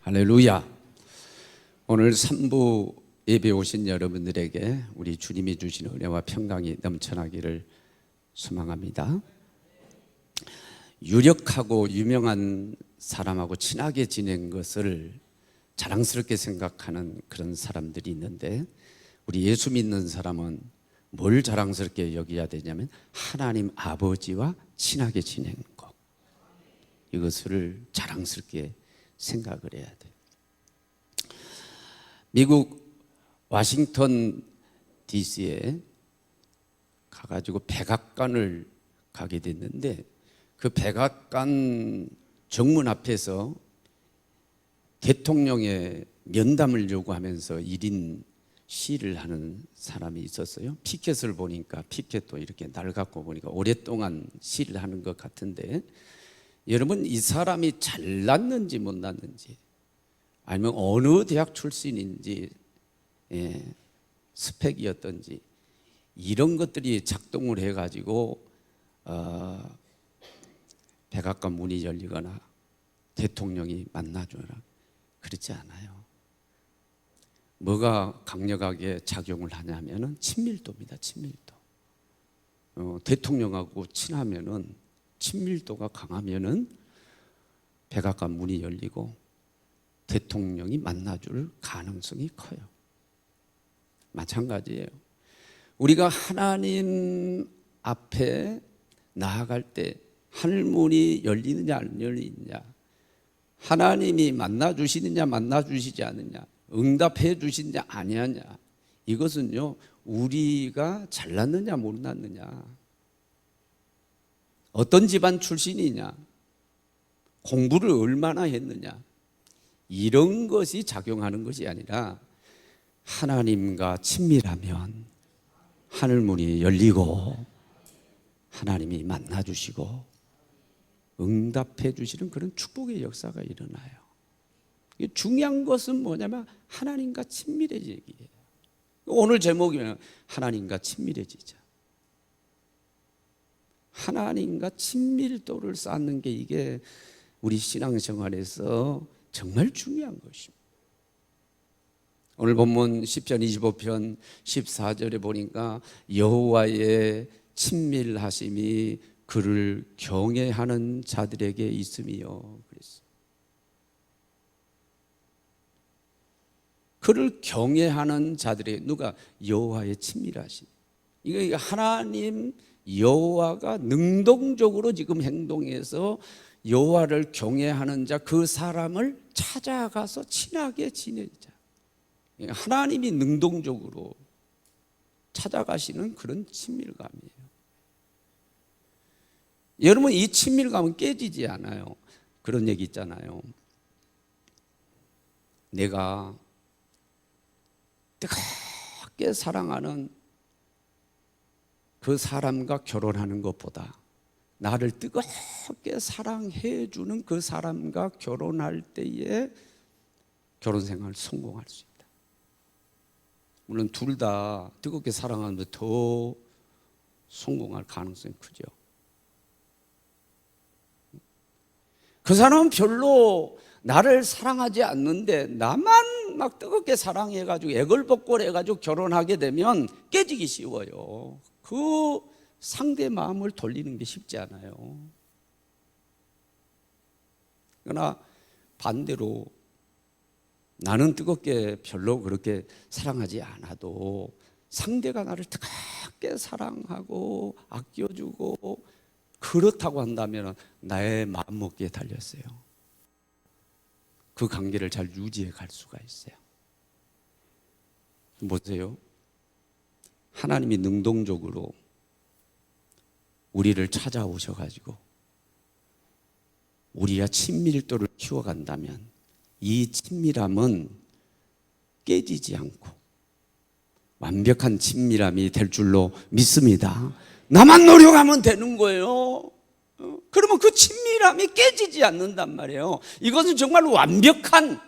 할렐루야. 오늘 3부 예배 오신 여러분들에게 우리 주님이 주신 은혜와 평강이 넘쳐나기를 소망합니다. 유력하고 유명한 사람하고 친하게 지낸 것을 자랑스럽게 생각하는 그런 사람들이 있는데, 우리 예수 믿는 사람은 뭘 자랑스럽게 여겨야 되냐면 하나님 아버지와 친하게 지낸 것, 이것을 자랑스럽게 생각을 해야 돼요. 미국 워싱턴 DC에 가가지고 백악관을 가게 됐는데, 그 백악관 정문 앞에서 대통령의 면담을 요구하면서 1인 시위를 하는 사람이 있었어요. 피켓을 보니까 피켓도 이렇게 낡았고 보니까 오랫동안 시위를 하는 것 같은데, 여러분, 이 사람이 잘났는지 못났는지, 아니면 어느 대학 출신인지, 스펙이었던지, 이런 것들이 작동을 해가지고 백악관 문이 열리거나 대통령이 만나줘라, 그렇지 않아요. 뭐가 강력하게 작용을 하냐면은 친밀도입니다. 친밀도. 대통령하고 친하면은, 친밀도가 강하면은 백악관 문이 열리고 대통령이 만나줄 가능성이 커요. 마찬가지예요. 우리가 하나님 앞에 나아갈 때 하늘문이 열리느냐 안 열리느냐, 하나님이 만나주시느냐 만나주시지 않느냐, 응답해 주시느냐 아니하냐, 이것은요 우리가 잘났느냐 못났느냐, 어떤 집안 출신이냐, 공부를 얼마나 했느냐, 이런 것이 작용하는 것이 아니라 하나님과 친밀하면 하늘문이 열리고 하나님이 만나주시고 응답해 주시는 그런 축복의 역사가 일어나요. 중요한 것은 뭐냐면 하나님과 친밀해지기예요. 오늘 제목이면 하나님과 친밀해지자. 하나님과 친밀도를 쌓는 게, 이게 우리 신앙생활에서 정말 중요한 것입니다. 오늘 본문 시편 25편 14절에 보니까 여호와의 친밀하심이 그를 경외하는 자들에게 있음이요, 그랬어요. 그를 경외하는 자들에게, 누가? 여호와의 친밀하심. 이거 하나님 여호와가 능동적으로 지금 행동해서 여호와를 경외하는 자, 그 사람을 찾아가서 친하게 지내자. 하나님이 능동적으로 찾아가시는 그런 친밀감이에요. 여러분, 이 친밀감은 깨지지 않아요. 그런 얘기 있잖아요. 내가 뜨겁게 사랑하는 그 사람과 결혼하는 것보다 나를 뜨겁게 사랑해 주는 그 사람과 결혼할 때에 결혼생활 성공할 수 있다. 물론 둘 다 뜨겁게 사랑하는데 더 성공할 가능성이 크죠. 그 사람은 별로 나를 사랑하지 않는데 나만 막 뜨겁게 사랑해가지고 애걸복걸해가지고 결혼하게 되면 깨지기 쉬워요. 그 상대 마음을 돌리는 게 쉽지 않아요. 그러나 반대로 나는 뜨겁게 별로 그렇게 사랑하지 않아도 상대가 나를 뜨겁게 사랑하고 아껴주고 그렇다고 한다면 나의 마음먹기에 달렸어요. 그 관계를 잘 유지해 갈 수가 있어요. 보세요. 하나님이 능동적으로 우리를 찾아오셔가지고 우리가 친밀도를 키워간다면 이 친밀함은 깨지지 않고 완벽한 친밀함이 될 줄로 믿습니다. 나만 노력하면 되는 거예요. 그러면 그 친밀함이 깨지지 않는단 말이에요. 이것은 정말 완벽한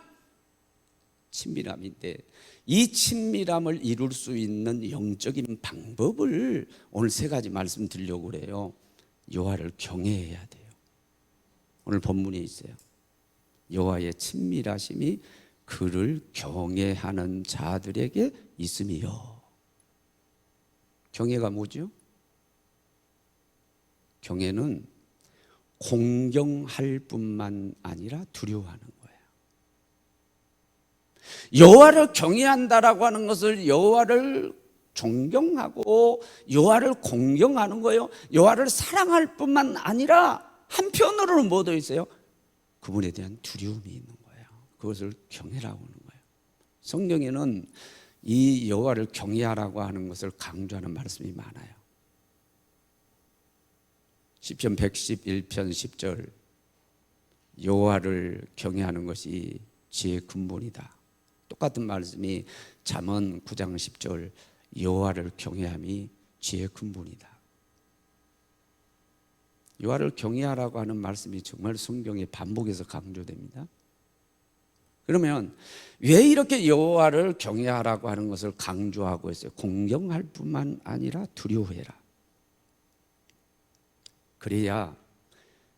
친밀함인데, 이 친밀함을 이룰 수 있는 영적인 방법을 오늘 3가지 말씀드리려고 그래요. 여호와를 경외해야 돼요. 오늘 본문에 있어요. 여호와의 친밀하심이 그를 경외하는 자들에게 있음이요. 경외가 뭐죠? 경외는 공경할 뿐만 아니라 두려워하는 거예요. 여호와를 경외한다라고 하는 것을 여호와를 존경하고 여호와를 공경하는 거예요. 여호와를 사랑할 뿐만 아니라 한편으로는 뭐 더 있어요? 그분에 대한 두려움이 있는 거예요. 그것을 경외라고 하는 거예요. 성경에는 이 여호와를 경외하라고 하는 것을 강조하는 말씀이 많아요. 시편 111편 10절, 여호와를 경외하는 것이 지혜의 근본이다. 똑같은 말씀이 잠언 9장 10절, 여호와를 경외함이 지혜의 근본이다. 여호와를 경외하라고 하는 말씀이 정말 성경에 반복해서 강조됩니다. 그러면 왜 이렇게 여호와를 경외하라고 하는 것을 강조하고 있어요? 공경할 뿐만 아니라 두려워해라. 그래야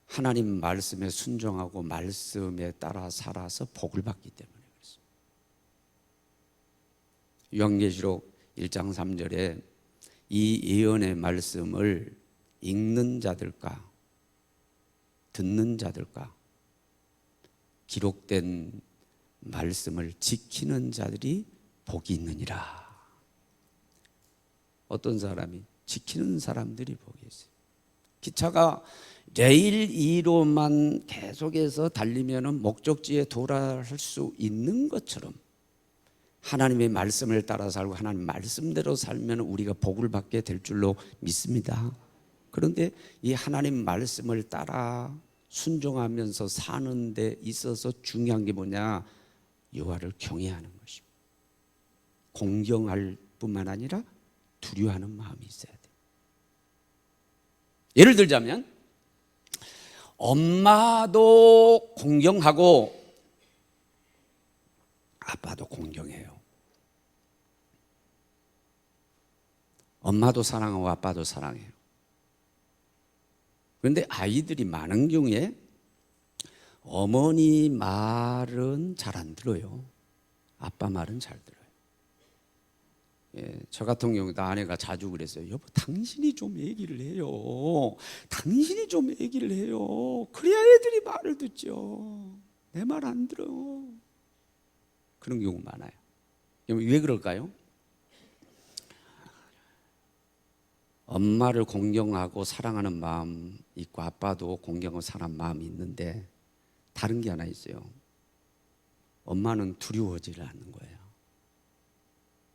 하나님 말씀에 순종하고 말씀에 따라 살아서 복을 받기 때문에 그렇습니다. 요한계시록 1장 3절에 이 예언의 말씀을 읽는 자들과 듣는 자들과 기록된 말씀을 지키는 자들이 복이 있느니라. 어떤 사람이? 지키는 사람들이 복이 있어요. 기차가 레일 2로만 계속해서 달리면 목적지에 도달할 수 있는 것처럼 하나님의 말씀을 따라 살고 하나님 말씀대로 살면 우리가 복을 받게 될 줄로 믿습니다. 그런데 이 하나님 말씀을 따라 순종하면서 사는 데 있어서 중요한 게 뭐냐? 여호와를 경외하는 것입니다. 공경할 뿐만 아니라 두려워하는 마음이 있어야 돼요. 예를 들자면 엄마도 공경하고 아빠도 공경해요. 엄마도 사랑하고 아빠도 사랑해요. 그런데 아이들이 많은 경우에 어머니 말은 잘 안 들어요. 아빠 말은 잘 들어요. 예, 저 같은 경우도 아내가 자주 그랬어요. 여보, 당신이 좀 얘기를 해요. 당신이 좀 얘기를 해요. 그래야 애들이 말을 듣죠. 내 말 안 들어. 그런 경우 많아요. 왜 그럴까요? 엄마를 공경하고 사랑하는 마음 있고 아빠도 공경하고 사랑하는 마음이 있는데 다른 게 하나 있어요. 엄마는 두려워지지 않는 거예요.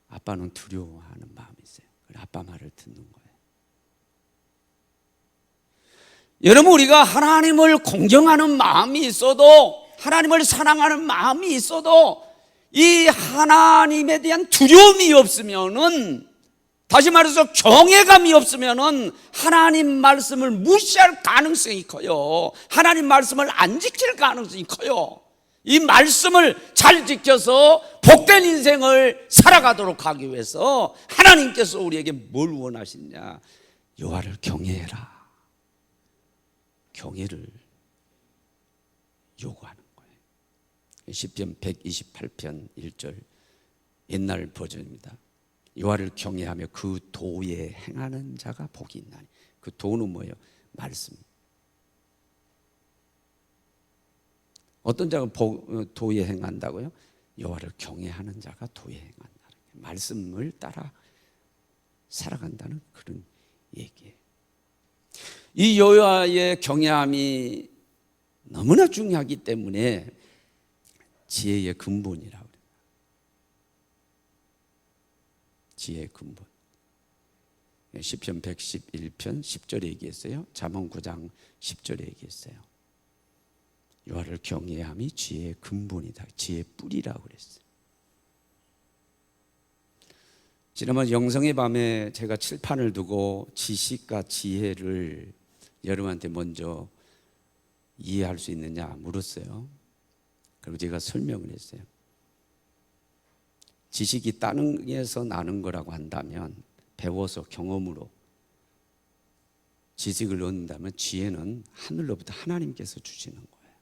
아빠는 두려워하는 마음이 있어요. 그래, 아빠 말을 듣는 거예요. 여러분, 우리가 하나님을 공경하는 마음이 있어도, 하나님을 사랑하는 마음이 있어도 이 하나님에 대한 두려움이 없으면은, 다시 말해서 경외감이 없으면은 하나님 말씀을 무시할 가능성이 커요. 하나님 말씀을 안 지킬 가능성이 커요. 이 말씀을 잘 지켜서 복된 인생을 살아가도록 하기 위해서 하나님께서 우리에게 뭘 원하시냐? 여호와를 경외해라. 경외를 요구하는 거예요. 시편 128편 1절 옛날 버전입니다. 여호와를 경외하며 그 도에 행하는 자가 복이 있나니. 그 도는 뭐예요? 말씀. 어떤 자가 도에 행한다고요? 여호와를 경외하는 자가 도에 행한다. 말씀을 따라 살아간다는 그런 얘기예요. 이 여호와의 경외함이 너무나 중요하기 때문에 지혜의 근본이라고 그래요. 지혜의 근본. 시편 111편 10절에 얘기했어요. 잠언 9장 10절에 얘기했어요. 여호와를 경외함이 지혜의 근본이다. 지혜의 뿌리라고 그랬어요. 지난번 영성의 밤에 제가 칠판을 두고 지식과 지혜를 여러분한테 먼저 이해할 수 있느냐 물었어요. 그리고 제가 설명을 했어요. 지식이 땅에서 나는 거라고 한다면, 배워서 경험으로 지식을 얻는다면 지혜는 하늘로부터 하나님께서 주시는 거예요.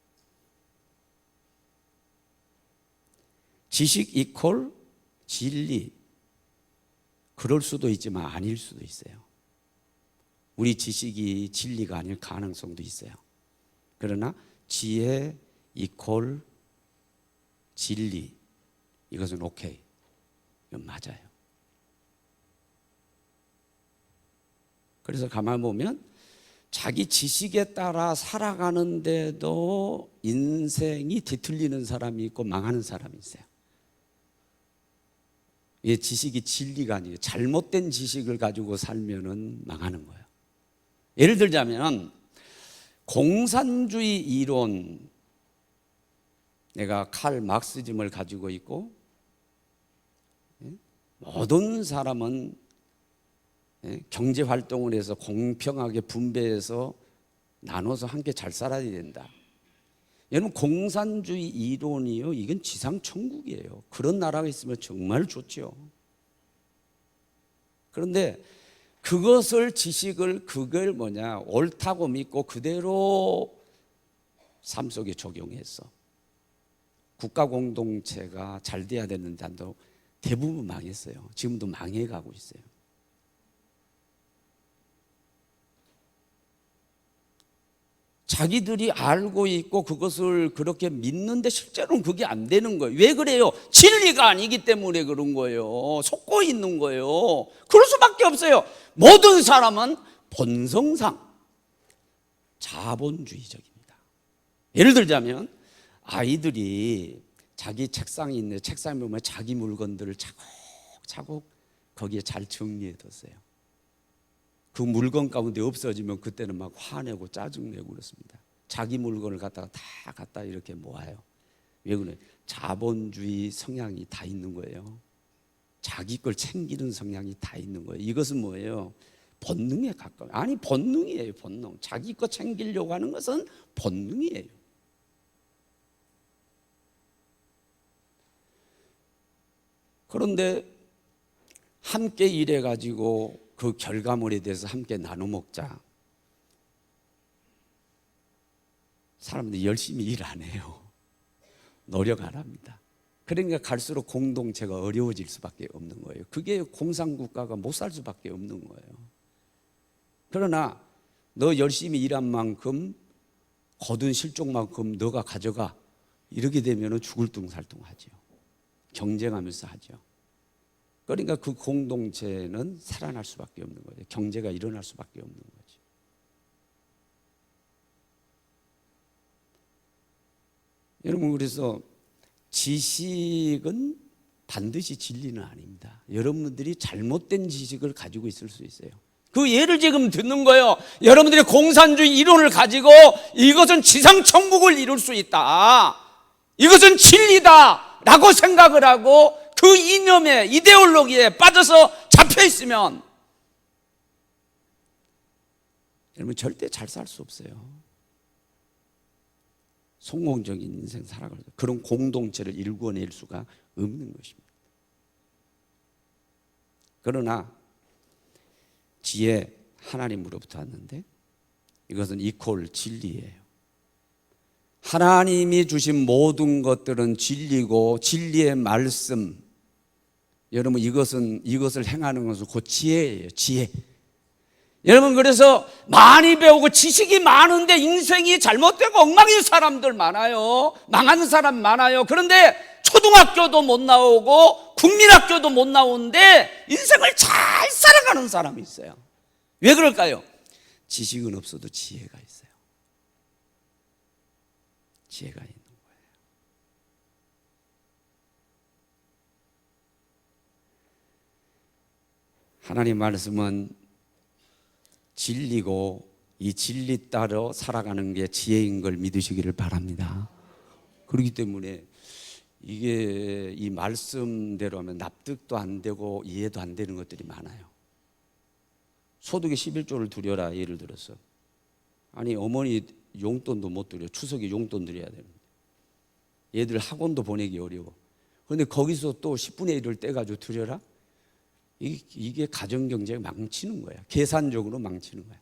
지식 이퀄 진리. 그럴 수도 있지만 아닐 수도 있어요. 우리 지식이 진리가 아닐 가능성도 있어요. 그러나 지혜 이퀄 진리, 이것은 오케이. 이건 맞아요. 그래서 가만히 보면 자기 지식에 따라 살아가는데도 인생이 뒤틀리는 사람이 있고 망하는 사람이 있어요. 이 지식이 진리가 아니에요. 잘못된 지식을 가지고 살면은 망하는 거예요. 예를 들자면 공산주의 이론, 내가 칼 막시즘을 가지고 있고 모든 사람은 경제 활동을 해서 공평하게 분배해서 나눠서 함께 잘 살아야 된다. 여러분, 공산주의 이론이요, 이건 지상 천국이에요. 그런 나라가 있으면 정말 좋죠. 그런데 그것을 지식을 그걸 옳다고 믿고 그대로 삶 속에 적용해서 국가 공동체가 잘 돼야 되는데 대부분 망했어요. 지금도 망해가고 있어요. 자기들이 알고 있고 그것을 그렇게 믿는데 실제로는 그게 안 되는 거예요. 왜 그래요? 진리가 아니기 때문에 그런 거예요. 속고 있는 거예요. 그럴 수밖에 없어요. 모든 사람은 본성상 자본주의적입니다. 예를 들자면 아이들이 자기 책상이 있는데 책상에 보면 자기 물건들을 차곡차곡 거기에 잘 정리해뒀어요. 그 물건 가운데 없어지면 그때는 막 화내고 짜증내고 그렇습니다. 자기 물건을 갖다가 다 갖다 이렇게 모아요. 왜 그래? 자본주의 성향이 다 있는 거예요. 자기 걸 챙기는 성향이 다 있는 거예요. 이것은 뭐예요? 본능에 가까워요. 아니, 본능이에요. 본능. 자기 거 챙기려고 하는 것은 본능이에요. 그런데 함께 일해가지고 그 결과물에 대해서 함께 나눠 먹자. 사람들이 열심히 일 안 해요. 노력 안 합니다. 그러니까 갈수록 공동체가 어려워질 수밖에 없는 거예요. 그게 공산국가가 못 살 수밖에 없는 거예요. 그러나 너 열심히 일한 만큼 거둔 실족만큼 너가 가져가. 이렇게 되면 죽을 둥살둥하죠. 경쟁하면서 하죠. 그러니까 그 공동체는 살아날 수밖에 없는 거예요. 경제가 일어날 수밖에 없는 거죠. 여러분, 그래서 지식은 반드시 진리는 아닙니다. 여러분들이 잘못된 지식을 가지고 있을 수 있어요. 그 예를 지금 듣는 거예요. 여러분들이 공산주의 이론을 가지고 이것은 지상천국을 이룰 수 있다, 이것은 진리다 라고 생각을 하고 그 이념에, 이데올로기에 빠져서 잡혀 있으면 여러분 절대 잘 살 수 없어요. 성공적인 인생 살아가서 그런 공동체를 일궈낼 수가 없는 것입니다. 그러나 지혜, 하나님으로부터 왔는데 이것은 이퀄 진리예요. 하나님이 주신 모든 것들은 진리고 진리의 말씀, 여러분 이것을 행하는 것은 곧 지혜예요. 지혜. 여러분, 그래서 많이 배우고 지식이 많은데 인생이 잘못되고 엉망인 사람들 많아요. 망하는 사람 많아요. 그런데 초등학교도 못 나오고 국민학교도 못 나오는데 인생을 잘 살아가는 사람이 있어요. 왜 그럴까요? 지식은 없어도 지혜가 있어요. 지혜가 있는 거예요. 하나님 말씀은 진리고 이 진리 따라 살아가는 게 지혜인 걸 믿으시기를 바랍니다. 그렇기 때문에 이게 이 말씀대로 하면 납득도 안 되고 이해도 안 되는 것들이 많아요. 소득의 11조를 드려라, 예를 들어서. 아니, 어머니 용돈도 못 드려. 추석에 용돈 드려야 되는데 얘들 학원도 보내기 어려워. 그런데 거기서 또 10분의 1을 떼가지고 드려라? 이게 가정경제가 망치는 거야. 계산적으로 망치는 거야.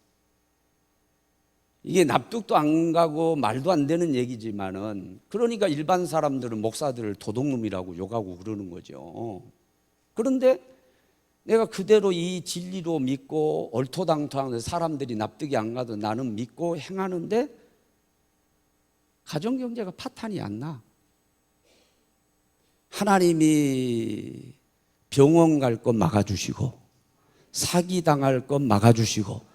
이게 납득도 안 가고 말도 안 되는 얘기지만은, 그러니까 일반 사람들은 목사들을 도둑놈이라고 욕하고 그러는 거죠. 그런데 내가 그대로 이 진리로 믿고 얼토당토하는 사람들이 납득이 안 가도 나는 믿고 행하는데 가정경제가 파탄이 안 나. 하나님이 병원 갈 것 막아주시고 사기당할 것 막아주시고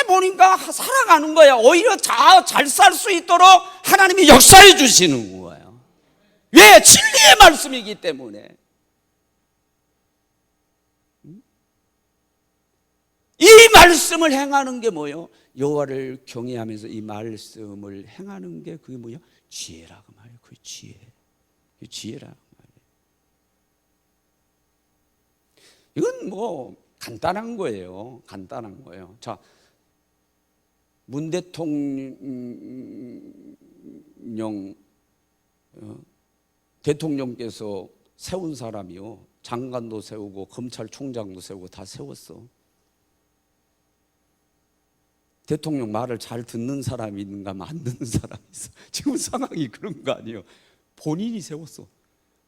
보니까 살아가는 거야. 오히려 잘 살 수 있도록 하나님이 역사해 주시는 거예요. 왜? 진리의 말씀이기 때문에. 이 말씀을 행하는 게 뭐예요? 여호와를 경외하면서 이 말씀을 행하는 게 그게 뭐예요? 지혜라고 말이에요. 그 지혜. 그 지혜라고 말이에요. 이건 뭐 간단한 거예요. 간단한 거예요. 자, 문 대통령께서 세운 사람이요, 장관도 세우고 검찰총장도 세우고 다 세웠어. 대통령 말을 잘 듣는 사람이 있는가 하면 안 듣는 사람이 있어. 지금 상황이 그런 거 아니에요. 본인이 세웠어.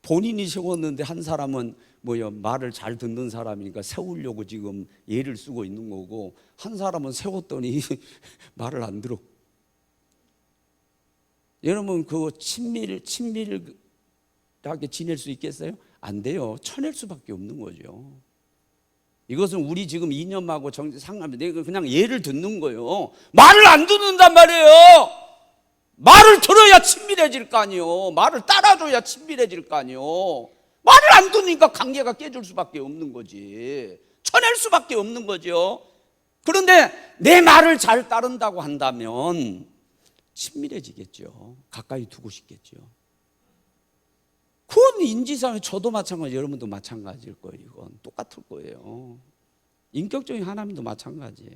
본인이 세웠는데 한 사람은 뭐야, 말을 잘 듣는 사람이니까 세우려고 지금 예를 쓰고 있는 거고, 한 사람은 세웠더니 말을 안 들어. 여러분, 그 친밀하게 지낼 수 있겠어요? 안 돼요. 쳐낼 수밖에 없는 거죠. 이것은 우리 지금 이념하고 상관없이 내가 그냥 예를 듣는 거예요. 말을 안 듣는단 말이에요. 말을 들어야 친밀해질 거 아니에요. 말을 따라줘야 친밀해질 거 아니에요. 말을 안 듣으니까 관계가 깨질 수밖에 없는 거지. 쳐낼 수밖에 없는 거죠. 그런데 내 말을 잘 따른다고 한다면 친밀해지겠죠. 가까이 두고 싶겠죠. 그건 인지상에 저도 마찬가지, 여러분도 마찬가지일 거예요. 이건 똑같을 거예요. 인격적인 하나님도 마찬가지예요.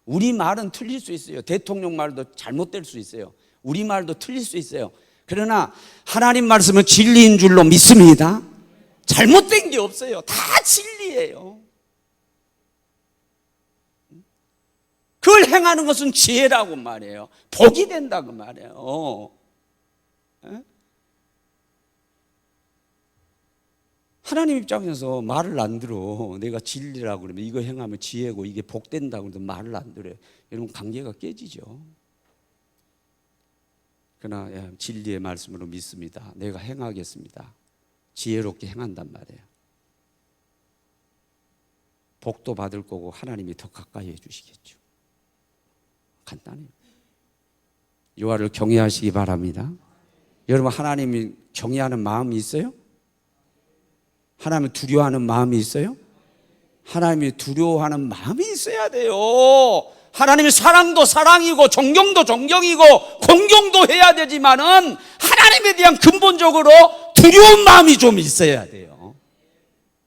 우리 말은 틀릴 수 있어요. 대통령 말도 잘못될 수 있어요. 우리 말도 틀릴 수 있어요. 그러나 하나님 말씀은 진리인 줄로 믿습니다. 잘못된 게 없어요. 다 진리예요. 그걸 행하는 것은 지혜라고 말해요. 복이 된다고 말해요. 하나님 입장에서 말을 안 들어. 내가 진리라고 그러면 이거 행하면 지혜고 이게 복된다고 그러면 말을 안 들어요. 여러분, 관계가 깨지죠. 그러나 진리의 말씀으로 믿습니다. 내가 행하겠습니다. 지혜롭게 행한단 말이에요. 복도 받을 거고 하나님이 더 가까이 해주시겠죠. 간단해요. 여호와를 경외하시기 바랍니다. 여러분, 하나님이 경외하는 마음이 있어요? 하나님을 두려워하는 마음이 있어요? 하나님이 두려워하는 마음이 있어야 돼요. 하나님의 사랑도 사랑이고 존경도 존경이고 공경도 해야 되지만은 하나님에 대한 근본적으로 두려운 마음이 좀 있어야 돼요.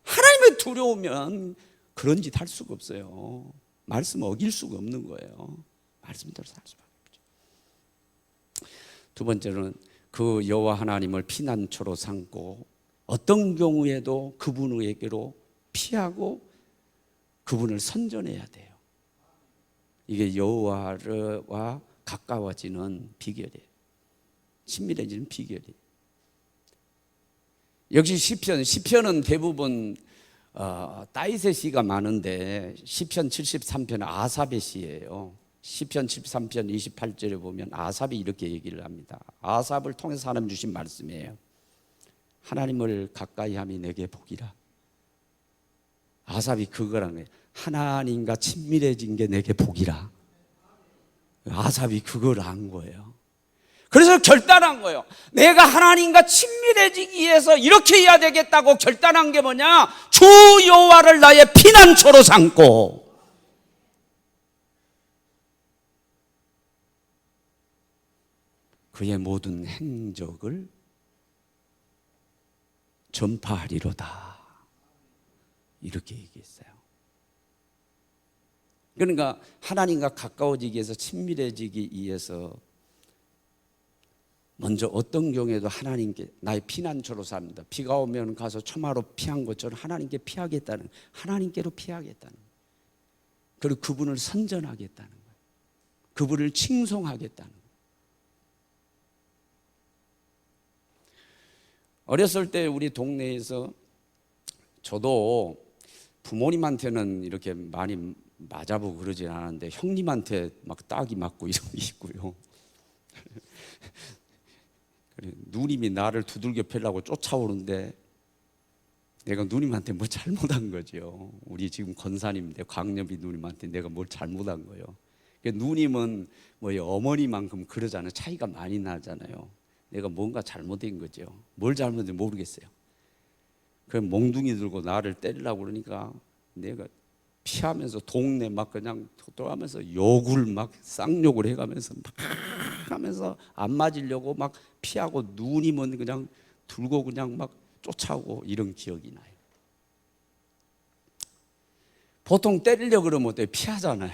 하나님의 두려우면 그런 짓 할 수가 없어요. 말씀 어길 수가 없는 거예요. 말씀대로 살 수밖에 없죠. 두 번째로는 그 여호와 하나님을 피난처로 삼고 어떤 경우에도 그분에게로 피하고 그분을 선전해야 돼요. 이게 여호와와 가까워지는 비결이에요. 친밀해지는 비결이에요. 역시 시편은 대부분 다윗의 시가 많은데 시편 73편은 아삽의 시예요. 시편 73편 28절에 보면 아삽이 이렇게 얘기를 합니다. 아삽을 통해서 하나님 주신 말씀이에요. 하나님을 가까이 함이 내게 복이라. 아삽이 그거라는 거예요. 하나님과 친밀해진 게 내게 복이라. 아삽이 그걸 안 거예요. 그래서 결단한 거예요. 내가 하나님과 친밀해지기 위해서 이렇게 해야 되겠다고 결단한 게 뭐냐? 주 여호와를 나의 피난처로 삼고 그의 모든 행적을 전파하리로다. 이렇게 얘기했어요. 그러니까 하나님과 가까워지기 위해서, 친밀해지기 위해서 먼저 어떤 경우에도 하나님께 나의 피난처로 삽니다. 비가 오면 가서 초마로 피한 것처럼 하나님께 피하겠다는, 하나님께로 피하겠다는, 그리고 그분을 선전하겠다는 거예요. 그분을 칭송하겠다는 거예요. 어렸을 때 우리 동네에서 저도 부모님한테는 이렇게 많이 맞아보고 그러진 않았는데 형님한테 막 따기 맞고 이런 게 있고요. 누님이 나를 두들겨 패려고 쫓아오는데 내가 누님한테 뭐 잘못한 거죠. 우리 지금 권사님인데 광엽이 누님한테 내가 뭘 잘못한 거예요. 누님은 뭐 어머니만큼 그러잖아요. 차이가 많이 나잖아요. 내가 뭔가 잘못된 거죠. 뭘 잘못했는지 모르겠어요. 그럼 몽둥이 들고 나를 때리려고 그러니까 내가 피하면서 동네 막 그냥 돌아가면서 욕을 막 쌍욕을 해가면서 막 하면서 안 맞으려고 막 피하고 누님은 그냥 들고 그냥 막 쫓아오고 이런 기억이 나요. 보통 때리려고 그러면 어때요? 피하잖아요.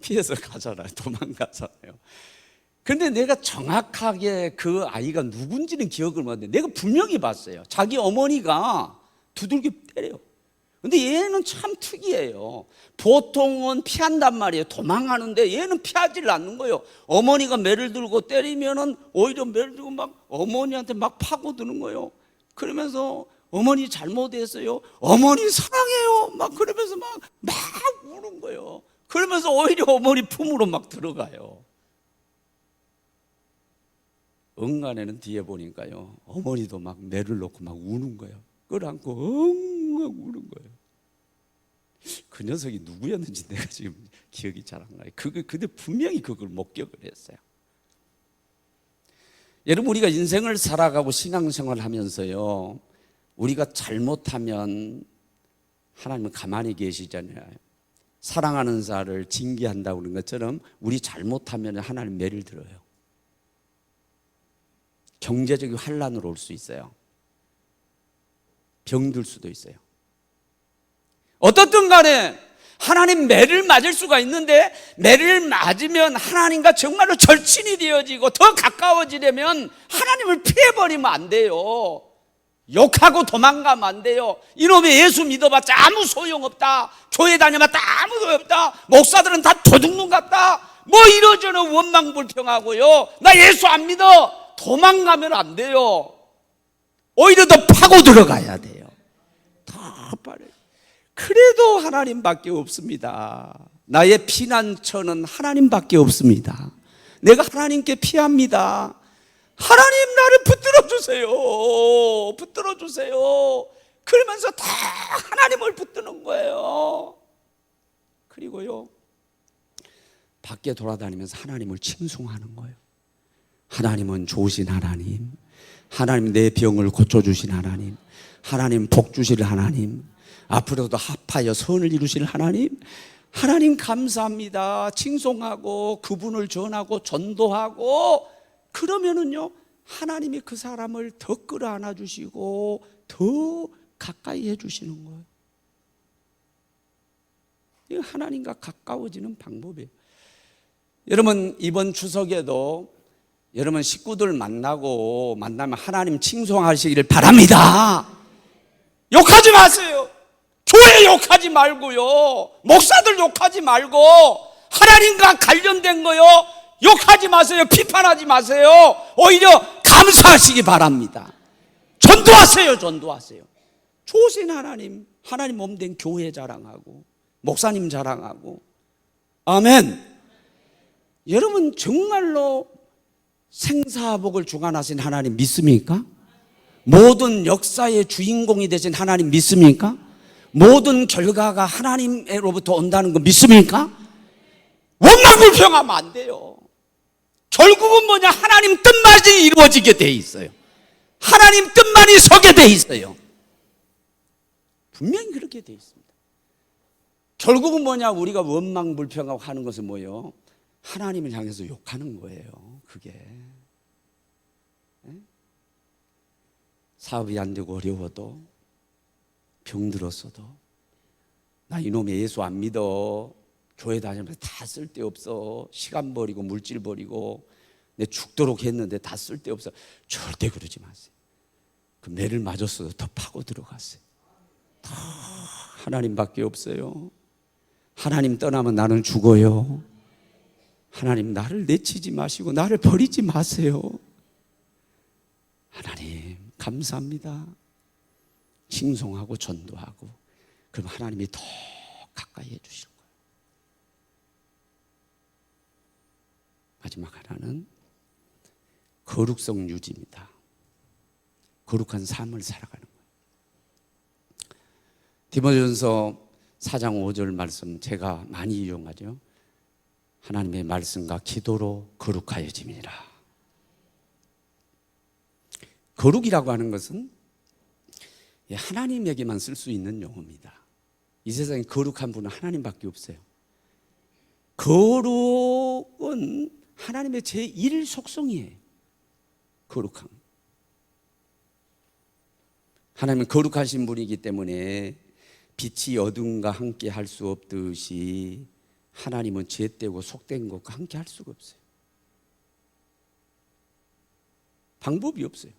피해서 가잖아요. 도망가잖아요. 그런데 내가 정확하게 그 아이가 누군지는 기억을 못하는데 내가 분명히 봤어요. 자기 어머니가 두들겨 때려요. 근데 얘는 참 특이해요. 보통은 피한단 말이에요. 도망가는데 얘는 피하질 않는 거예요. 어머니가 매를 들고 때리면은 오히려 매를 들고 막 어머니한테 막 파고드는 거예요. 그러면서 어머니 잘못했어요. 어머니 사랑해요. 막 그러면서 막 우는 거예요. 그러면서 오히려 어머니 품으로 막 들어가요. 응간에는 뒤에 보니까요. 어머니도 막 매를 놓고 막 우는 거예요. 끌어안고 엉엉 우는 거예요. 그 녀석이 누구였는지 내가 지금 기억이 잘 안 나요. 근데 분명히 그걸 목격을 했어요. 여러분, 우리가 인생을 살아가고 신앙생활을 하면서요, 우리가 잘못하면 하나님은 가만히 계시잖아요. 사랑하는 자를 징계한다고 그런 것처럼 우리 잘못하면 하나님 매를 들어요. 경제적인 환란으로 올 수 있어요. 병들 수도 있어요. 어떻든 간에 하나님 매를 맞을 수가 있는데 매를 맞으면 하나님과 정말로 절친이 되어지고 더 가까워지려면 하나님을 피해버리면 안 돼요. 욕하고 도망가면 안 돼요. 이놈의 예수 믿어봤자 아무 소용없다. 교회 다녀봤자 아무 소용없다. 목사들은 다 도둑놈 같다. 뭐 이러저러 원망불평하고요. 나 예수 안 믿어. 도망가면 안 돼요. 오히려 더 파고 들어가야 돼요. 더 빨리. 그래도 하나님밖에 없습니다. 나의 피난처는 하나님밖에 없습니다. 내가 하나님께 피합니다. 하나님 나를 붙들어 주세요. 붙들어 주세요. 그러면서 다 하나님을 붙드는 거예요. 그리고요, 밖에 돌아다니면서 하나님을 칭송하는 거예요. 하나님은 좋으신 하나님, 하나님 내 병을 고쳐주신 하나님, 하나님 복 주실 하나님, 앞으로도 합하여 선을 이루실 하나님, 하나님 감사합니다. 칭송하고 그분을 전하고 전도하고 그러면은요, 하나님이 그 사람을 더 끌어안아 주시고 더 가까이 해주시는 거예요. 이거 하나님과 가까워지는 방법이에요. 여러분, 이번 추석에도 여러분 식구들 만나면 하나님 칭송하시기를 바랍니다. 욕하지 마세요. 교회 욕하지 말고요. 목사들 욕하지 말고 하나님과 관련된 거요, 욕하지 마세요. 비판하지 마세요. 오히려 감사하시기 바랍니다. 전도하세요. 전도하세요. 좋으신 하나님, 하나님 몸된 교회 자랑하고 목사님 자랑하고. 아멘. 여러분, 정말로 생사복을 주관하신 하나님 믿습니까? 모든 역사의 주인공이 되신 하나님 믿습니까? 모든 결과가 하나님으로부터 온다는 거 믿습니까? 원망불평하면 안 돼요. 결국은 뭐냐? 하나님 뜻만이 이루어지게 돼 있어요. 하나님 뜻만이 서게 돼 있어요. 분명히 그렇게 돼 있습니다. 결국은 뭐냐? 우리가 원망불평하고 하는 것은 뭐예요? 하나님을 향해서 욕하는 거예요. 그게 사업이 안 되고 어려워도, 병들었어도, 나 이놈의 예수 안 믿어, 교회 다니면서 다 쓸데없어, 시간 버리고 물질 버리고 내 죽도록 했는데 다 쓸데없어. 절대 그러지 마세요. 그 매를 맞았어도 더 파고 들어갔어요. 다 하나님밖에 없어요. 하나님 떠나면 나는 죽어요. 하나님, 나를 내치지 마시고 나를 버리지 마세요. 하나님 감사합니다. 칭송하고 전도하고, 그럼 하나님이 더 가까이 해주시는 거예요. 마지막 하나는 거룩성 유지입니다. 거룩한 삶을 살아가는 거예요. 디모데전서 4장 5절 말씀 제가 많이 이용하죠. 하나님의 말씀과 기도로 거룩하여짐이라. 거룩이라고 하는 것은 하나님에게만 쓸 수 있는 용어입니다. 이 세상에 거룩한 분은 하나님밖에 없어요. 거룩은 하나님의 제1 속성이에요. 거룩함. 하나님은 거룩하신 분이기 때문에 빛이 어둠과 함께 할 수 없듯이 하나님은 죄되고 속된 것과 함께 할 수가 없어요. 방법이 없어요.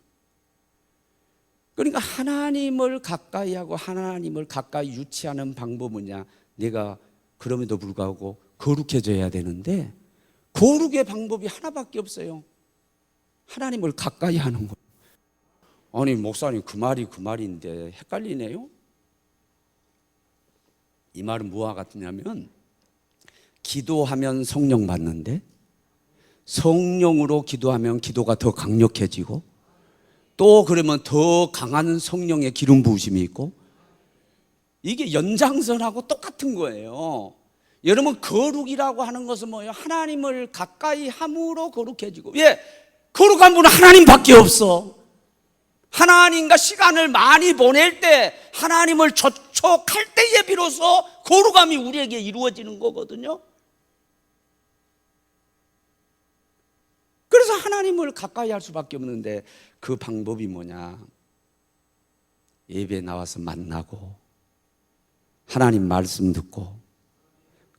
그러니까 하나님을 가까이 하고 하나님을 가까이 유치하는 방법은요, 내가 그럼에도 불구하고 거룩해져야 되는데 거룩의 방법이 하나밖에 없어요. 하나님을 가까이 하는 거예요. 아니 목사님, 그 말이 그 말인데 헷갈리네요. 이 말은 뭐와 같으냐면, 기도하면 성령 받는데 성령으로 기도하면 기도가 더 강력해지고, 또 그러면 더 강한 성령의 기름 부으심이 있고, 이게 연장선하고 똑같은 거예요. 여러분, 거룩이라고 하는 것은 뭐예요? 하나님을 가까이 함으로 거룩해지고. 왜? 거룩한 분은 하나님밖에 없어. 하나님과 시간을 많이 보낼 때, 하나님을 접촉할 때에 비로소 거룩함이 우리에게 이루어지는 거거든요. 그래서 하나님을 가까이 할 수밖에 없는데, 그 방법이 뭐냐? 예배 나와서 만나고, 하나님 말씀 듣고,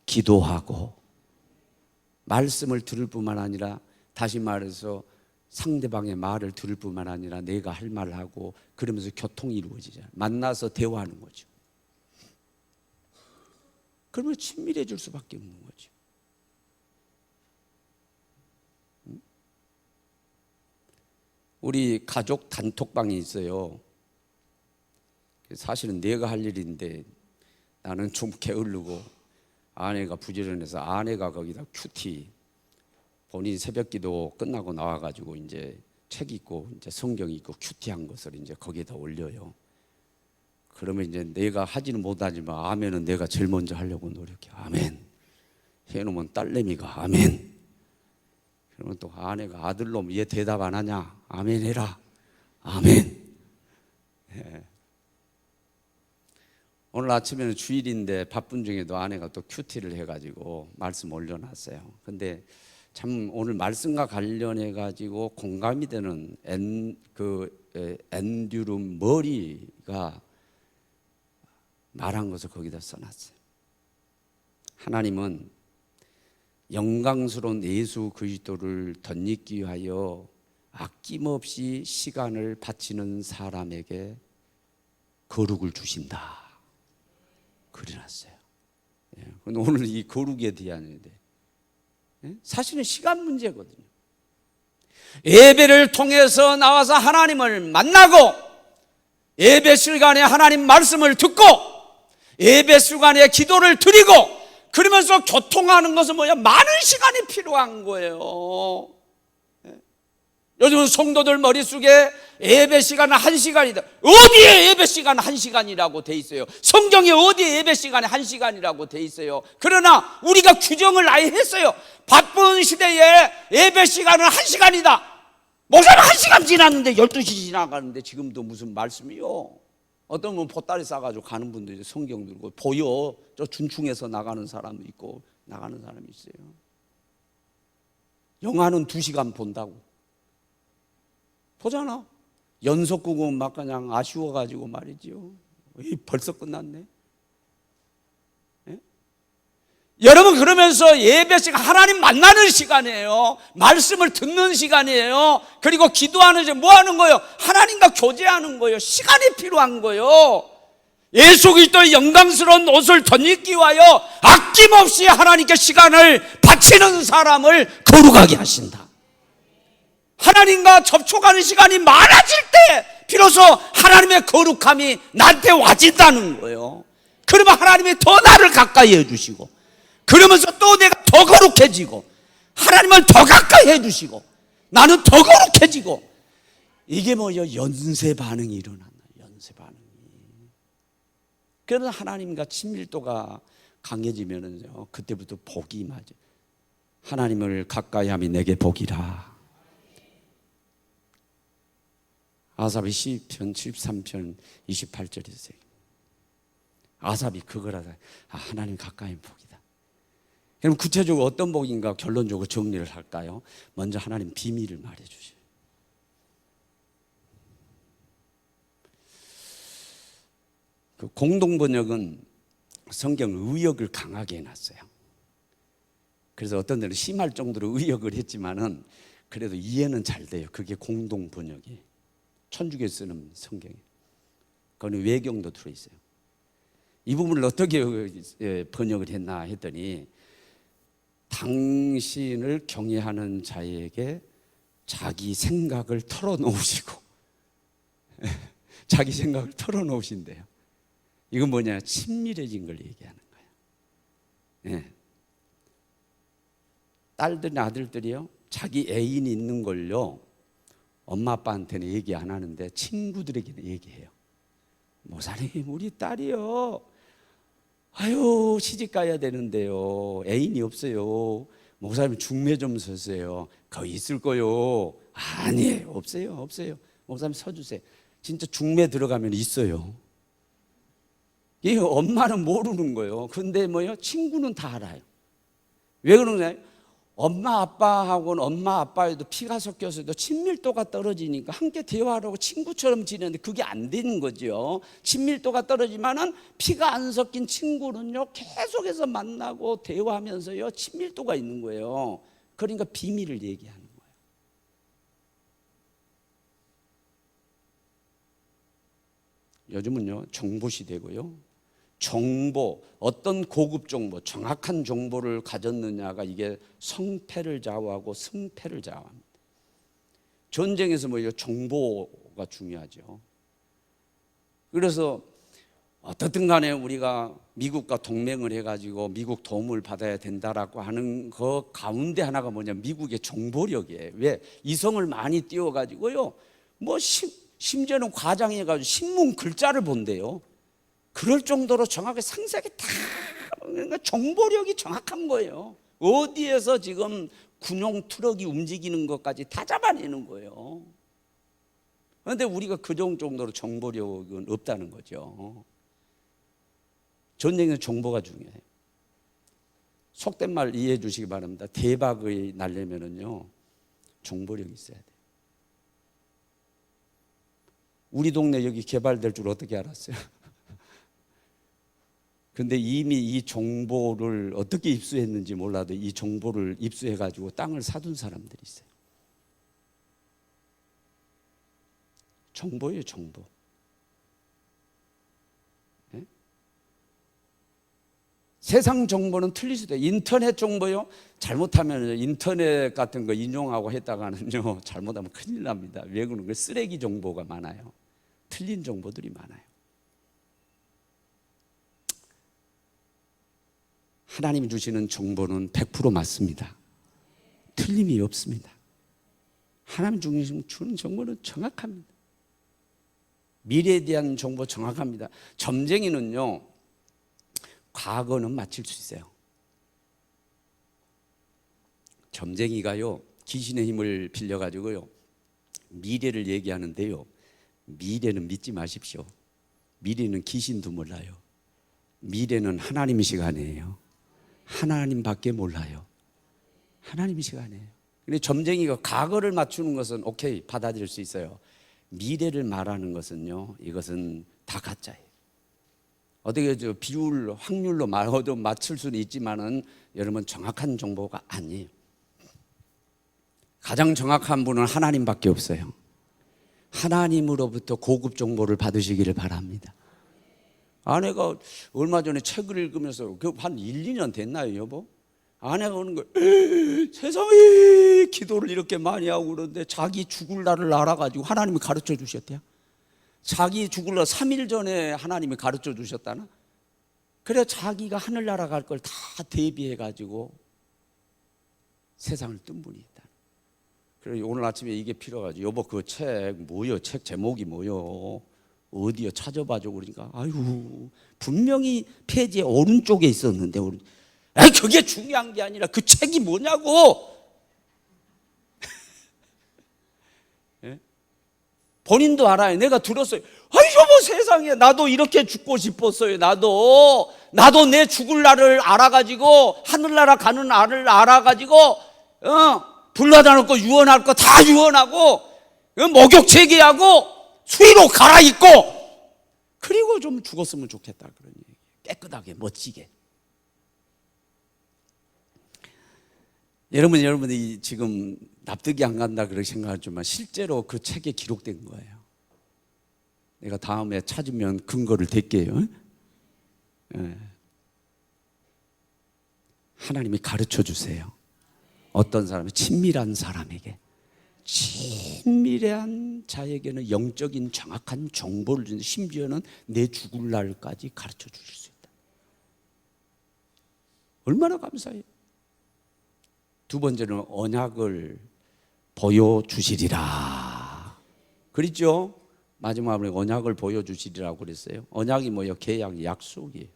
기도하고, 말씀을 들을 뿐만 아니라, 다시 말해서 상대방의 말을 들을 뿐만 아니라 내가 할 말을 하고, 그러면서 교통이 이루어지잖아요. 만나서 대화하는 거죠. 그러면 친밀해질 수밖에 없는 거죠. 우리 가족 단톡방이 있어요. 사실은 내가 할 일인데 나는 좀 게으르고, 아내가 부지런해서 아내가 거기다 큐티, 본인 새벽기도 끝나고 나와가지고 이제 책 읽고 이제 성경 읽고 큐티한 것을 이제 거기에다 올려요. 그러면 이제 내가 하지는 못하지만 아멘은 내가 제일 먼저 하려고 노력해. 아멘. 해놓으면 딸내미가 아멘. 그러면 또 아내가, 아들놈 얘 대답 안 하냐? 아멘 해라. 아멘. 예. 오늘 아침에는 주일인데 바쁜 중에도 아내가 또 큐티를 해가지고 말씀 올려놨어요. 근데 참 오늘 말씀과 관련해 가지고 공감이 되는 앤드룸 머리가 말한 것을 거기다 써놨어요. 하나님은 영광스러운 예수 그리스도를 덧입기 위하여 아낌없이 시간을 바치는 사람에게 거룩을 주신다. 그려놨어요. 그런데 오늘 이 거룩에 대한 사실은 시간 문제거든요. 예배를 통해서 나와서 하나님을 만나고, 예배 시간에 하나님 말씀을 듣고, 예배 시간에 기도를 드리고, 그러면서 교통하는 것은 뭐야? 많은 시간이 필요한 거예요. 요즘 성도들 머릿속에 예배 시간은 1시간이다. 어디에 예배 시간은 1시간이라고 돼 있어요? 성경에 어디에 예배 시간이 1시간이라고 돼 있어요? 그러나 우리가 규정을 아예 했어요. 바쁜 시대에 예배 시간은 1시간이다. 목사님 1시간 지났는데 12시 지나가는데 지금도 무슨 말씀이요? 어떤 분 보따리 싸가지고 가는 분도 이제 성경 들고 보여. 저 준충에서 나가는 사람도 있고 나가는 사람이 있어요. 영화는 2시간 본다고. 보잖아. 연속극은 막 그냥 아쉬워가지고 말이죠. 벌써 끝났네. 예? 여러분, 그러면서 예배 시간, 하나님 만나는 시간이에요. 말씀을 듣는 시간이에요. 그리고 기도하는 시간, 뭐 하는 거예요? 하나님과 교제하는 거예요. 시간이 필요한 거예요. 예수 그리스도의 영광스러운 옷을 덧입기 위하여 아낌없이 하나님께 시간을 바치는 사람을 거룩하게 하신다. 하나님과 접촉하는 시간이 많아질 때 비로소 하나님의 거룩함이 나한테 와진다는 거예요. 그러면 하나님이 더 나를 가까이 해주시고, 그러면서 또 내가 더 거룩해지고, 하나님을 더 가까이 해주시고, 나는 더 거룩해지고, 이게 뭐예요? 연쇄 반응이 일어나나. 연쇄 반응이. 그러나 하나님과 친밀도가 강해지면은요, 그때부터 복이 맞아요. 하나님을 가까이 함이 내게 복이라. 아삽이 시편 73편 28절에서 아삽이 그걸 하다. 하나님 가까이 복이다. 그럼 구체적으로 어떤 복인가 결론적으로 정리를 할까요? 먼저 하나님 비밀을 말해 주셔요. 그 공동 번역은 성경 의역을 강하게 해놨어요. 그래서 어떤 데는 심할 정도로 의역을 했지만은 그래도 이해는 잘 돼요. 그게 공동 번역이 천주교에 쓰는 성경이. 거기는 외경도 들어있어요. 이 부분을 어떻게 번역을 했나 했더니, 당신을 경외하는 자에게 자기 생각을 털어놓으시고 자기 생각을 털어놓으신대요. 이건 뭐냐? 친밀해진 걸 얘기하는 거예요. 네. 딸들이나 아들들이요, 자기 애인이 있는 걸요 엄마 아빠한테는 얘기 안 하는데 친구들에게는 얘기해요. 목사님, 우리 딸이요, 아유 시집 가야 되는데요, 애인이 없어요. 목사님 중매 좀 서세요. 거기 있을 거요. 아니에요, 없어요. 목사님 서주세요. 진짜 중매 들어가면 있어요. 이 엄마는 모르는 거예요. 근데 뭐요? 친구는 다 알아요. 왜 그러냐? 엄마 아빠하고는 엄마 아빠에도 피가 섞여서도 친밀도가 떨어지니까 함께 대화하고 친구처럼 지내는데 그게 안 되는 거죠. 친밀도가 떨어지면은 피가 안 섞인 친구는요 계속해서 만나고 대화하면서요 친밀도가 있는 거예요. 그러니까 비밀을 얘기하는 거예요. 요즘은요 정보 시대고요. 정보, 어떤 고급 정보, 정확한 정보를 가졌느냐가 이게 성패를 좌우하고 승패를 좌우합니다. 전쟁에서 뭐예요? 정보가 중요하죠. 그래서 어떻든 간에 우리가 미국과 동맹을 해가지고 미국 도움을 받아야 된다라고 하는 그 가운데 하나가 뭐냐? 미국의 정보력이에요. 왜? 이성을 많이 띄워가지고요, 뭐 심지어는 과장해가지고 신문 글자를 본대요. 그럴 정도로 정확하게 상세하게 다, 그러니까 정보력이 정확한 거예요. 어디에서 지금 군용 트럭이 움직이는 것까지 다 잡아내는 거예요. 그런데 우리가 그 정도로 정보력은 없다는 거죠. 전쟁에서 정보가 중요해요. 속된 말 이해해 주시기 바랍니다. 대박이 날려면은요 정보력이 있어야 돼요. 우리 동네 여기 개발될 줄 어떻게 알았어요? 근데 이미 이 정보를 어떻게 입수했는지 몰라도 이 정보를 입수해가지고 땅을 사둔 사람들이 있어요. 정보예요, 정보. 네? 세상 정보는 틀릴 수도 있어요. 인터넷 정보요, 잘못하면 인터넷 같은 거 인용하고 했다가는요 잘못하면 큰일 납니다. 왜 그러는 거예요? 쓰레기 정보가 많아요. 틀린 정보들이 많아요. 하나님이 주시는 정보는 100% 맞습니다. 틀림이 없습니다. 하나님 주시는 정보는 정확합니다. 미래에 대한 정보 정확합니다. 점쟁이는요 과거는 맞힐 수 있어요. 점쟁이가요 귀신의 힘을 빌려가지고요 미래를 얘기하는데요, 미래는 믿지 마십시오. 미래는 귀신도 몰라요. 미래는 하나님의 시간이에요. 하나님밖에 몰라요. 하나님의 시간이에요. 근데 점쟁이가 과거를 맞추는 것은 오케이, 받아들일 수 있어요. 미래를 말하는 것은요, 이것은 다 가짜예요. 어떻게 비율, 확률로 말해도 맞출 수는 있지만은 여러분 정확한 정보가 아니에요. 가장 정확한 분은 하나님밖에 없어요. 하나님으로부터 고급 정보를 받으시기를 바랍니다. 아내가 얼마 전에 책을 읽으면서 한 1, 2년 됐나요, 여보? 아내가 오는 거 세상에 기도를 이렇게 많이 하고 그러는데 자기 죽을 날을 알아가지고 하나님이 가르쳐 주셨대요. 자기 죽을 날 3일 전에 하나님이 가르쳐 주셨다나? 그래 자기가 하늘나라 갈 걸 다 대비해가지고 세상을 뜬 분이 있다. 그래 오늘 아침에 이게 필요해가지고 여보 그 책 뭐요? 책 제목이 뭐요? 어디요? 찾아봐줘. 그러니까 아유 분명히 페이지의 오른쪽에 있었는데 아이 그게 중요한 게 아니라 그 책이 뭐냐고. 예? 본인도 알아요. 내가 들었어요. 아이 여보 세상에 나도 이렇게 죽고 싶었어요. 나도 내 죽을 날을 알아가지고 하늘나라 가는 날을 알아가지고 불나다닐 거 유언할 거 다 유언하고 목욕 재개하고 수의로 갈아입고 그리고 좀 죽었으면 좋겠다 그런 얘기. 깨끗하게 멋지게. 여러분이 지금 납득이 안 간다 그렇게 생각하지만 실제로 그 책에 기록된 거예요. 내가 다음에 찾으면 근거를 댈게요. 네. 하나님이 가르쳐 주세요. 어떤 사람이 친밀한 사람에게, 친밀한 자에게는 영적인 정확한 정보를 주는, 심지어는 내 죽을 날까지 가르쳐 주실 수 있다. 얼마나 감사해요. 두 번째는 언약을 보여주시리라 그랬죠. 마지막으로 언약을 보여주시리라고 그랬어요. 언약이 뭐예요? 계약, 약속이에요.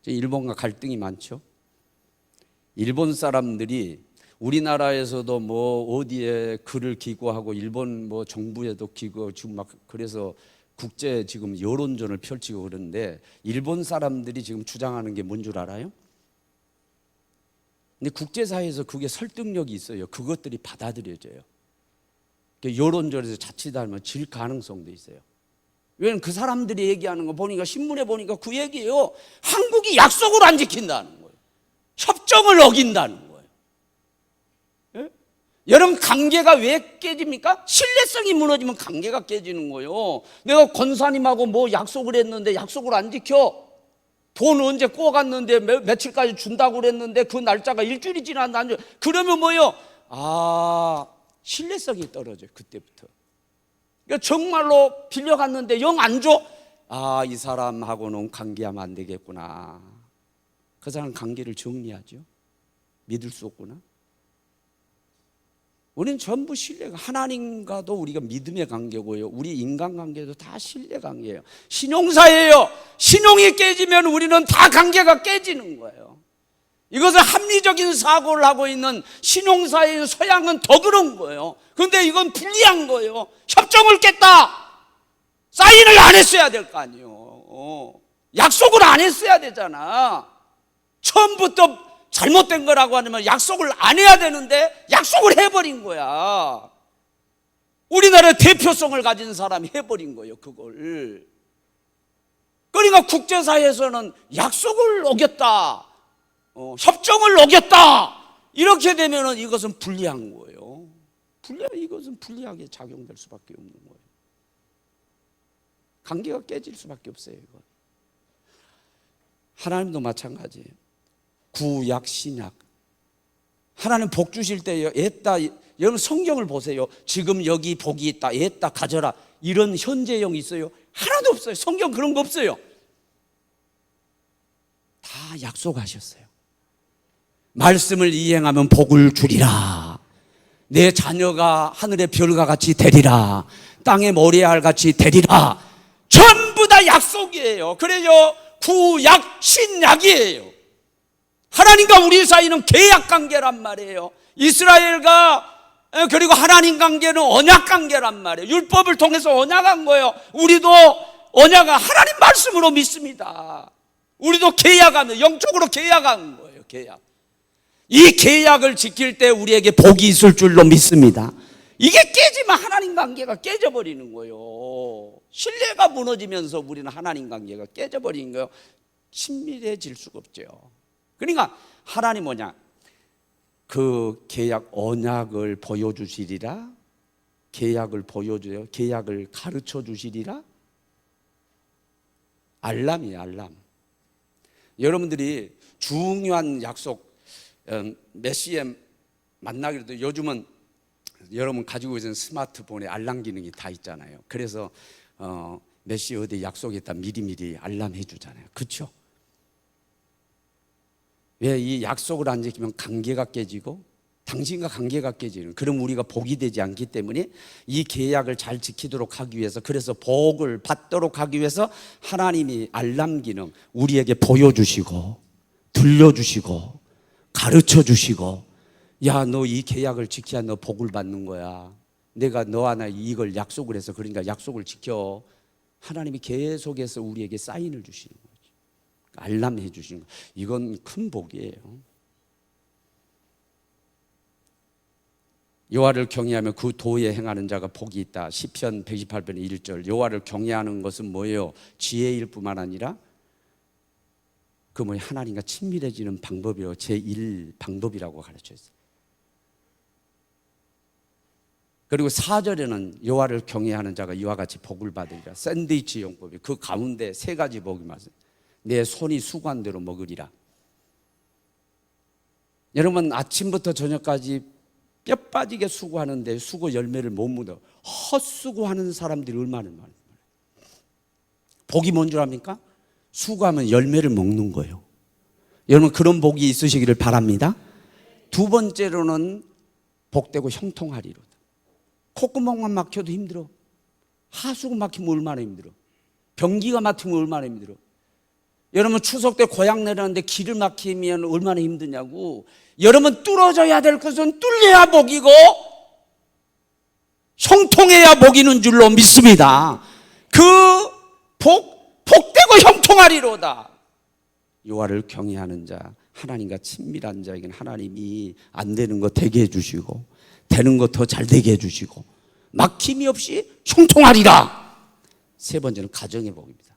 일본과 갈등이 많죠. 일본 사람들이 우리나라에서도 뭐 어디에 글을 기고하고 일본 뭐 정부에도 기고 지금 막 그래서 국제 지금 여론전을 펼치고 그러는데 일본 사람들이 지금 주장하는 게 뭔 줄 알아요? 근데 국제사회에서 그게 설득력이 있어요. 그것들이 받아들여져요. 여론전에서 자칫하면 질 가능성도 있어요. 왜냐하면 그 사람들이 얘기하는 거 보니까 신문에 보니까 그 얘기예요. 한국이 약속을 안 지킨다는 거예요. 협정을 어긴다는 거예요. 예? 여러분 관계가 왜 깨집니까? 신뢰성이 무너지면 관계가 깨지는 거예요. 내가 권사님하고 뭐 약속을 했는데 약속을 안 지켜. 돈 언제 꼬갔는데 며칠까지 준다고 그랬는데 그 날짜가 일주일이 지났는데 그러면 뭐예요? 신뢰성이 떨어져요. 그때부터. 그러니까 정말로 빌려갔는데 영 안 줘? 이 사람하고는 관계하면 안 되겠구나. 그 사람 관계를 정리하죠. 믿을 수 없구나. 우리는 전부 신뢰가, 하나님과도 우리가 믿음의 관계고요. 우리 인간관계도 다 신뢰 관계예요. 신용사예요. 신용이 깨지면 우리는 다 관계가 깨지는 거예요. 이것은 합리적인 사고를 하고 있는 신용사회의 서양은 더 그런 거예요. 그런데 이건 불리한 거예요. 협정을 깼다. 사인을 안 했어야 될 거 아니에요. 약속을 안 했어야 되잖아. 처음부터 잘못된 거라고 하면 약속을 안 해야 되는데 약속을 해버린 거야. 우리나라의 대표성을 가진 사람이 해버린 거예요. 그걸. 그러니까 국제사회에서는 약속을 어겼다, 협정을 어겼다, 이렇게 되면 이것은 불리한 거예요. 이것은 불리하게 작용될 수밖에 없는 거예요. 관계가 깨질 수밖에 없어요. 이건. 하나님도 마찬가지예요. 구약, 신약. 하나님 복 주실 때요, 애따, 여러분 성경을 보세요. 지금 여기 복이 있다, 애따 가져라, 이런 현재형 있어요? 하나도 없어요. 성경 그런 거 없어요. 다 약속하셨어요. 말씀을 이행하면 복을 주리라. 내 자녀가 하늘의 별과 같이 되리라. 땅의 모래알 같이 되리라. 전부 다 약속이에요. 그래요, 구약, 신약이에요. 하나님과 우리 사이는 계약 관계란 말이에요. 이스라엘과 그리고 하나님 관계는 언약 관계란 말이에요. 율법을 통해서 언약한 거예요. 우리도 언약은 하나님 말씀으로 믿습니다. 우리도 계약하면 영적으로 계약한 거예요. 계약. 이 계약을 지킬 때 우리에게 복이 있을 줄로 믿습니다. 이게 깨지면 하나님 관계가 깨져버리는 거예요. 신뢰가 무너지면서 우리는 하나님 관계가 깨져버리는 거예요. 친밀해질 수가 없죠. 그러니까 하나님 뭐냐? 그 계약, 언약을 보여주시리라. 계약을 보여줘요. 계약을 가르쳐 주시리라. 알람이에요, 알람. 여러분들이 중요한 약속 몇 시에 만나기로 해도 요즘은 여러분 가지고 계신 스마트폰에 알람 기능이 다 있잖아요. 그래서 몇 시 어디 약속이 있다 미리미리 알람해 주잖아요. 그렇죠? 왜 이 약속을 안 지키면 관계가 깨지고 당신과 관계가 깨지는, 그럼 우리가 복이 되지 않기 때문에 이 계약을 잘 지키도록 하기 위해서, 그래서 복을 받도록 하기 위해서 하나님이 알람 기능 우리에게 보여주시고 들려주시고 가르쳐 주시고, 야, 너 이 계약을 지켜야 너 복을 받는 거야. 내가 너와 나 이걸 약속을 해서, 그러니까 약속을 지켜. 하나님이 계속해서 우리에게 사인을 주시는 거죠. 알람해 주시는 거. 이건 큰 복이에요. 여호와를 경외하며 그 도에 행하는 자가 복이 있다. 시편 128편 1절. 여호와를 경외하는 것은 뭐예요? 지혜일 뿐만 아니라 그 뭐예요? 하나님과 친밀해지는 방법이요. 제1 방법이라고 가르쳐 있어요. 그리고 4절에는 여호와를 경외하는 자가 이와 같이 복을 받으리라. 샌드위치 용법이 그 가운데 세 가지 복이 맞아요. 내 손이 수고한 대로 먹으리라. 여러분 아침부터 저녁까지 뼈 빠지게 수고하는데 수고 열매를 못 묻어. 헛수고하는 사람들이 얼마나 많아요. 복이 뭔 줄 압니까? 수고하면 열매를 먹는 거예요. 여러분 그런 복이 있으시기를 바랍니다. 두 번째로는 복되고 형통하리로다. 콧구멍만 막혀도 힘들어. 하수구 막히면 얼마나 힘들어. 변기가 막히면 얼마나 힘들어. 여러분 추석 때 고향 내려는데 길을 막히면 얼마나 힘드냐고. 여러분 뚫어져야 될 것은 뚫려야 복이고 형통해야 복이는 줄로 믿습니다. 그 복되고 형통하리로다. 여호와를 경외하는 자, 하나님과 친밀한 자에게는 하나님이 안 되는 거 되게 해주시고 되는 거 더 잘 되게 해주시고 막힘이 없이 형통하리라. 세 번째는 가정의 복입니다.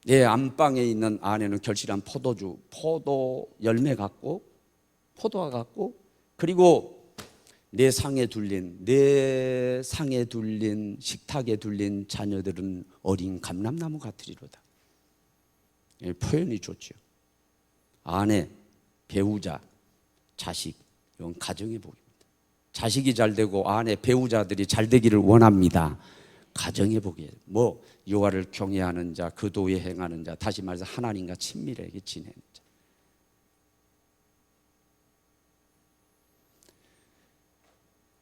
내 안방에 있는 안에는 결실한 포도주, 포도 열매 같고 포도와 같고, 그리고 내 상에 둘린 식탁에 둘린 자녀들은 어린 감람나무 같으리로다. 표현이 좋죠. 아내, 배우자, 자식, 이건 가정의 복입니다. 자식이 잘 되고 아내, 배우자들이 잘 되기를 원합니다. 가정의 복이에요. 뭐 여호와를 경외하는 자, 그 도에 행하는 자, 다시 말해서 하나님과 친밀하게 지내는 자.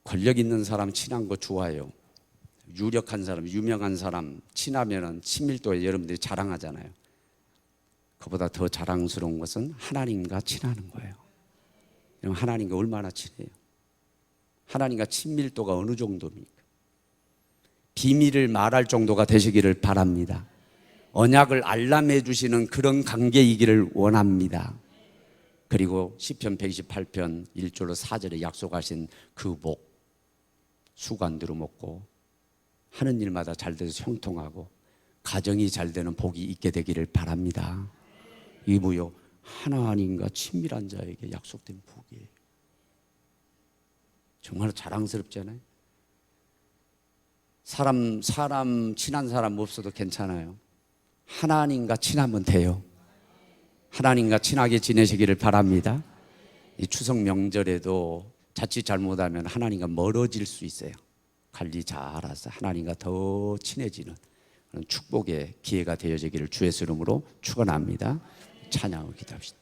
권력 있는 사람 친한 거 좋아해요. 유력한 사람, 유명한 사람 친하면은 친밀도에 여러분들이 자랑하잖아요. 그보다 더 자랑스러운 것은 하나님과 친하는 거예요. 하나님과 얼마나 친해요? 하나님과 친밀도가 어느 정도입니까? 비밀을 말할 정도가 되시기를 바랍니다. 언약을 알람해 주시는 그런 관계이기를 원합니다. 그리고 시편 128편 1절로 4절에 약속하신 그 복, 수관대로 먹고 하는 일마다 잘 돼서 형통하고 가정이 잘 되는 복이 있게 되기를 바랍니다. 이게 뭐요? 하나님과 친밀한 자에게 약속된 복이에요. 정말 자랑스럽지 않아요? 사람 친한 사람 없어도 괜찮아요. 하나님과 친하면 돼요. 하나님과 친하게 지내시기를 바랍니다. 이 추석 명절에도 자칫 잘못하면 하나님과 멀어질 수 있어요. 관리 잘해서 하나님과 더 친해지는 그런 축복의 기회가 되어지기를 주의 이름으로 축원합니다. 찬양을 기도합시다.